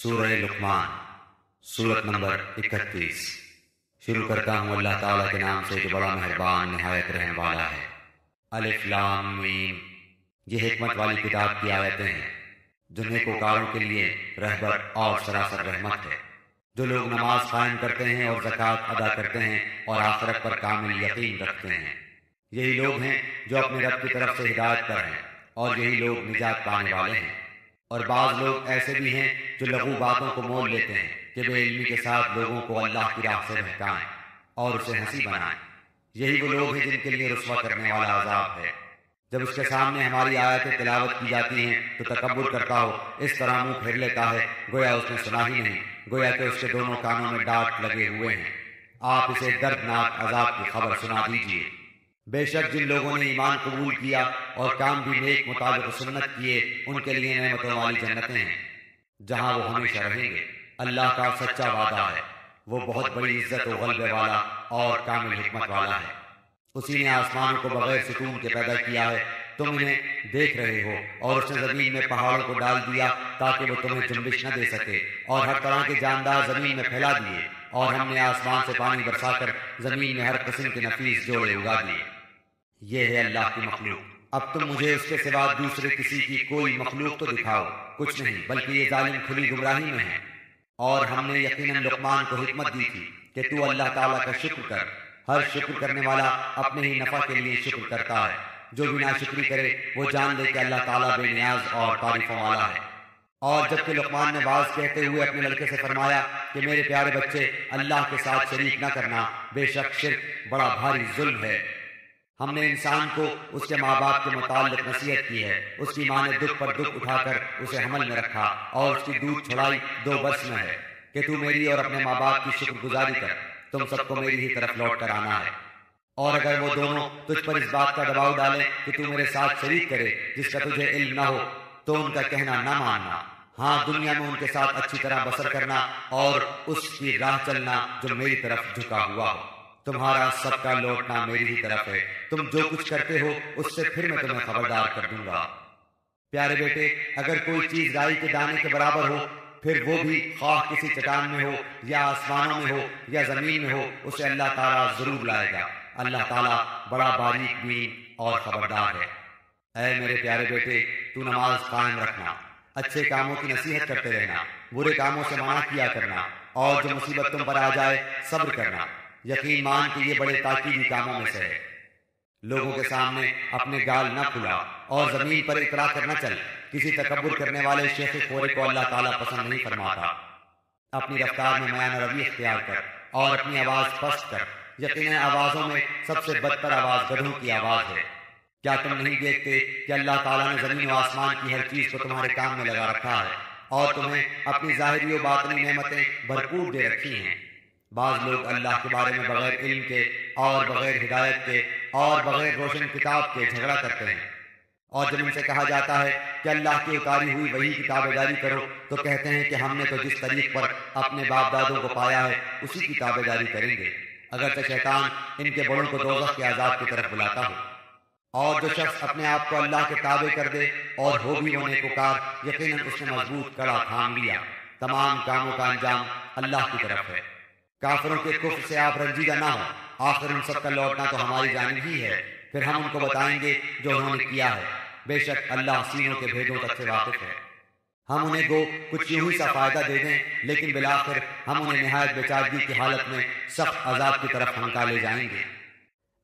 سورہ لقمان، سورت نمبر 31۔ شروع کرتا ہوں اللہ تعالیٰ کے نام سے جو بڑا مہربان نہایت رحم والا ہے۔ الف لام میم، یہ حکمت والی کتاب کی آیتیں ہیں جو نیکوکاروں کے لیے رہبر اور سراسر رحمت ہے، جو لوگ نماز قائم کرتے ہیں اور زکوٰۃ ادا کرتے ہیں اور آخرت پر کامل یقین رکھتے ہیں، یہی لوگ ہیں جو اپنے رب کی طرف سے ہدایت پر ہیں اور یہی لوگ نجات پانے والے ہیں۔ اور بعض لوگ ایسے بھی ہیں جو لغو باتوں کو مول لیتے ہیں کہ بے علمی کے ساتھ لوگوں کو اللہ کی راہ سے بہکائیں اور اسے ہنسی بنائیں، یہی وہ لوگ ہیں جن کے لیے رسوا کرنے والا عذاب ہے۔ جب اس کے سامنے ہماری آیتیں تلاوت کی جاتی ہیں تو تکبر کرتا ہو، اس طرح منہ پھیر لیتا ہے گویا اس نے سنا ہی نہیں، گویا کہ اس کے دونوں کانوں میں ڈانٹ لگے ہوئے ہیں۔ آپ اسے دردناک عذاب کی خبر سنا دیجیے۔ بے شک جن لوگوں نے ایمان قبول کیا اور کام بھی نیک مطابق سنت کیے، ان کے لیے نعمتوں والی جنتیں ہیں جہاں وہ ہمیشہ رہیں گے۔ اللہ کا سچا وعدہ ہے، وہ بہت بڑی عزت و غلبے والا اور کامل حکمت والا ہے۔ اسی نے آسمانوں کو بغیر ستون کے پیدا کیا ہے، تم انہیں دیکھ رہے ہو، اور اس نے زمین میں پہاڑوں کو ڈال دیا تاکہ وہ تمہیں جنبش نہ دے سکے، اور ہر طرح کے جاندار زمین میں پھیلا دیے، اور ہم نے آسمان سے پانی برسا کر زمین میں ہر قسم کے نفیس جوڑے اگا دیے۔ یہ ہے اللہ کی مخلوق، اب تم مجھے اس کے سوا دوسرے کسی کی کوئی مخلوق تو دکھاؤ، کچھ نہیں، بلکہ یہ ظالم کھلی گمراہی میں ہے۔ اور ہم نے یقیناً لقمان کو حکمت دی تھی کہ تو اللہ تعالیٰ کا شکر کر، ہر شکر کرنے والا اپنے ہی نفع کے لیے شکر کرتا ہے، جو بھی ناشکری کرے وہ جان لے کہ اللہ تعالیٰ بے نیاز اور تعریفوں والا ہے۔ اور جبکہ لقمان نے باز کہتے ہوئے اپنے لڑکے سے فرمایا کہ میرے پیارے بچے، اللہ کے ساتھ شریک نہ کرنا، بے شک شرک بڑا بھاری ظلم ہے۔ ہم نے انسان کو اس کے ماں باپ کے متعلق نصیحت کی ہے، اس کی ماں نے دکھ پر دکھ اٹھا کر اسے حمل میں رکھا اور اس کی دودھ چھڑائی 2 برس میں ہے کہ تو میری اور اپنے ماں باپ کی شکر گزاری کر، تم سب کو میری ہی طرف لوٹ کر آنا ہے۔ اور اگر وہ دونوں تجھ پر اس بات کا دباؤ ڈالیں کہ تو میرے ساتھ شریک کرے جس کا تجھے علم نہ ہو، تو ان کا کہنا نہ ماننا، ہاں دنیا میں ان کے ساتھ اچھی طرح بسر کرنا اور اس کی راہ چلنا جو میری طرف جھکا ہوا ہو۔ تمہارا سب کا لوٹنا میری ہی طرف ہے، تم جو کچھ کرتے ہو اس سے پھر میں تمہیں خبردار کر دوں گا۔ پیارے بیٹے، اگر کوئی چیز رائی کے دانے کے برابر ہو، پھر وہ بھی خواہ کسی چٹان میں ہو یا آسمانوں میں ہو یا زمین میں ہو، اسے اللہ تعالیٰ ضرور لائے گا۔ اللہ تعالیٰ بڑا باریک بین اور خبردار ہے۔ اے میرے پیارے بیٹے، تو نماز قائم رکھنا، اچھے کاموں کی نصیحت کرتے رہنا، برے کاموں سے منع کیا کرنا، اور جو مصیبت تم پر آ جائے صبر کرنا۔ یقین مان کہ یہ بڑے تاکیدی کاموں میں سے ہے۔ لوگوں کے سامنے اپنے گال نہ کھلا اور زمین پر اطراء کر نہ چل، کسی تکبر کرنے والے شیخ خورے کو اللہ تعالیٰ پسند نہیں فرماتا۔ اپنی رفتار میں میانہ روی اختیار کر اور اپنی آواز پست کر، یقیناً آوازوں میں سب سے بدتر آواز گدھوں کی آواز ہے۔ کیا تم نہیں دیکھتے کہ اللہ تعالیٰ نے زمین و آسمان کی ہر چیز کو تمہارے کام میں لگا رکھا ہے اور تمہیں اپنی ظاہری و باطنی نعمتیں بھرپور دے رکھی ہیں؟ بعض لوگ اللہ کے بارے میں بغیر علم کے اور بغیر ہدایت کے اور بغیر روشن کتاب کے جھگڑا کرتے ہیں، اور جب ان سے کہا جاتا ہے کہ اللہ کی اتاری ہوئی وہی کی تابع داری کرو تو کہتے ہیں کہ ہم نے تو جس طریق پر اپنے باپ دادوں کو پایا ہے اسی کی تابع داری کریں گے، اگرچہ شیطان ان کے بڑوں کو دوزخ کے عذاب کی طرف بلاتا ہو۔ اور جو شخص اپنے آپ کو اللہ کے تابع کر دے اور ہو بھی وہ نیکوکار، یقیناً اس نے مضبوط کڑا تھام لیا۔ تمام کاموں کا انجام اللہ کی طرف ہے۔ کافروں کے کفر سے آپ رنجیدہ نہ ہوں، آخر ان سب کا لوٹنا تو ہماری جانب ہی ہے، پھر ہم ان کو بتائیں گے جو انہوں نے کیا ہے۔ بے شک اللہ سینوں کے بھیدوں تک سے واقف ہے۔ ہم انہیں گو کچھ یوں ہی سا فائدہ دے دیں، لیکن بالآخر ہم انہیں نہایت بیچارگی کی حالت میں سخت عذاب کی طرف ہنکا لے جائیں گے۔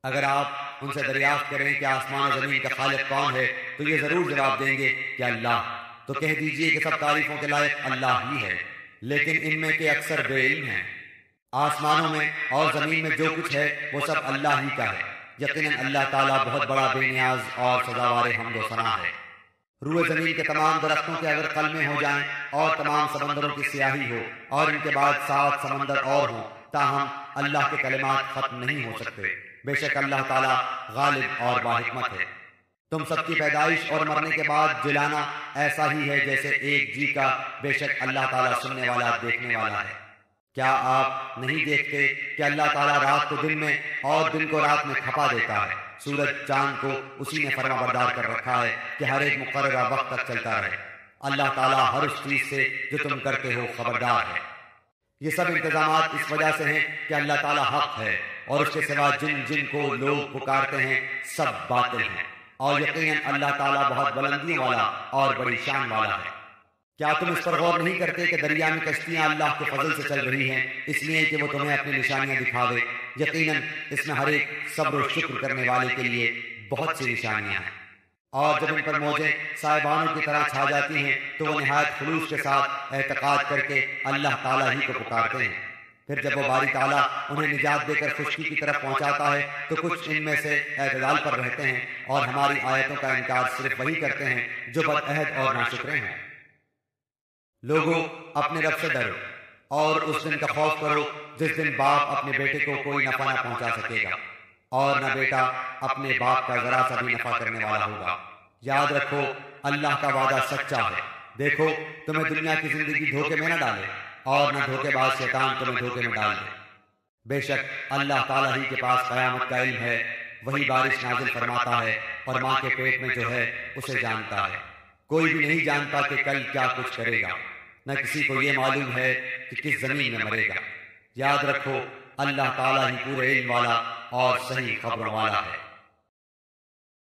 اگر آپ ان سے دریافت کریں کہ آسمان و زمین کا خالق کون ہے تو یہ ضرور جواب دیں گے کہ اللہ، تو کہہ دیجئے کہ سب تعریفوں کے لائق اللہ ہی ہے، لیکن ان میں کے اکثر بے علم ہیں۔ آسمانوں میں اور زمین میں جو کچھ ہے وہ سب اللہ ہی کا ہے، یقیناً اللہ تعالیٰ بہت بڑا بے نیاز اور سزاوار حمد و ثنا ہے۔ روئے زمین کے تمام درختوں کے اگر قلمیں ہو جائیں اور تمام سمندروں کی سیاہی ہو اور ان کے بعد 7 سمندر اور ہوں، تاہم اللہ کے کلمات ختم نہیں ہو سکتے۔ بے شک اللہ تعالیٰ غالب اور باحکمت ہے۔ تم سب کی پیدائش اور مرنے کے بعد جلانا ایسا ہی ہے جیسے ایک جی کا، بے شک اللہ تعالیٰ سننے والا دیکھنے والا ہے۔ کیا آپ نہیں دیکھتے کہ اللہ تعالیٰ رات کو دن میں اور دن کو رات میں کھپا دیتا ہے، سورج چاند کو اسی نے فرما بردار کر رکھا ہے کہ ہر ایک مقررہ وقت تک چلتا رہے۔ اللہ تعالیٰ ہر اس چیز سے جو تم کرتے ہو خبردار ہے۔ یہ سب انتظامات اس وجہ سے ہیں کہ اللہ تعالیٰ حق ہے اور اس کے سوا جن جن کو لوگ پکارتے ہیں سب باطل ہیں، اور یقیناً اللہ تعالیٰ بہت بلندیوں والا اور بڑی شان والا ہے۔ کیا تم اس پر غور نہیں کرتے کہ دریا میں کشتیاں اللہ کے فضل سے چل رہی ہیں، اس لیے کہ وہ تمہیں اپنی نشانیاں دکھاوے؟ یقیناً اس میں ہر ایک صبر و شکر کرنے والے کے لیے بہت سی نشانیاں ہیں۔ اور جب ان پر موجیں صاحبانوں کی طرح چھا جاتی ہیں تو وہ نہایت خلوص کے ساتھ اعتقاد کر کے اللہ تعالیٰ ہی کو پکارتے ہیں۔ پھر جب وہ باری تعالیٰ انہیں نجات دے کر خشکی کی طرف پہنچاتا ہے تو کچھ ان میں سے اعتدال پر رہتے ہیں اور ہماری آیتوں کا انکار صرف وہی کرتے ہیں جو بدعہد اور ناشکرے ہیں۔ لوگوں، اپنے رب سے ڈرو اور اس دن کا خوف کرو جس دن باپ اپنے بیٹے کو کوئی نفع نہ پہنچا سکے گا اور نہ بیٹا اپنے باپ کا ذرا سا بھی نفع کرنے والا ہوگا۔ یاد رکھو، اللہ کا وعدہ سچا ہے۔ دیکھو، تمہیں دنیا کی زندگی دھوکے میں نہ ڈالے اور نہ دھوکے باز شیطان تمہیں دھوکے میں ڈال دے۔ بے شک اللہ تعالیٰ ہی کے پاس قیامت کا علم ہے، وہی بارش نازل فرماتا ہے اور ماں کے پیٹ میں جو ہے اسے جانتا ہے۔ کوئی بھی نہیں جانتا کہ کل کیا کچھ کرے گا، نہ کسی کو یہ معلوم ہے کہ کس زمین میں مرے گا۔ یاد رکھو، اللہ تعالیٰ ہی پورے علم والا اور صحیح خبروں والا ہے۔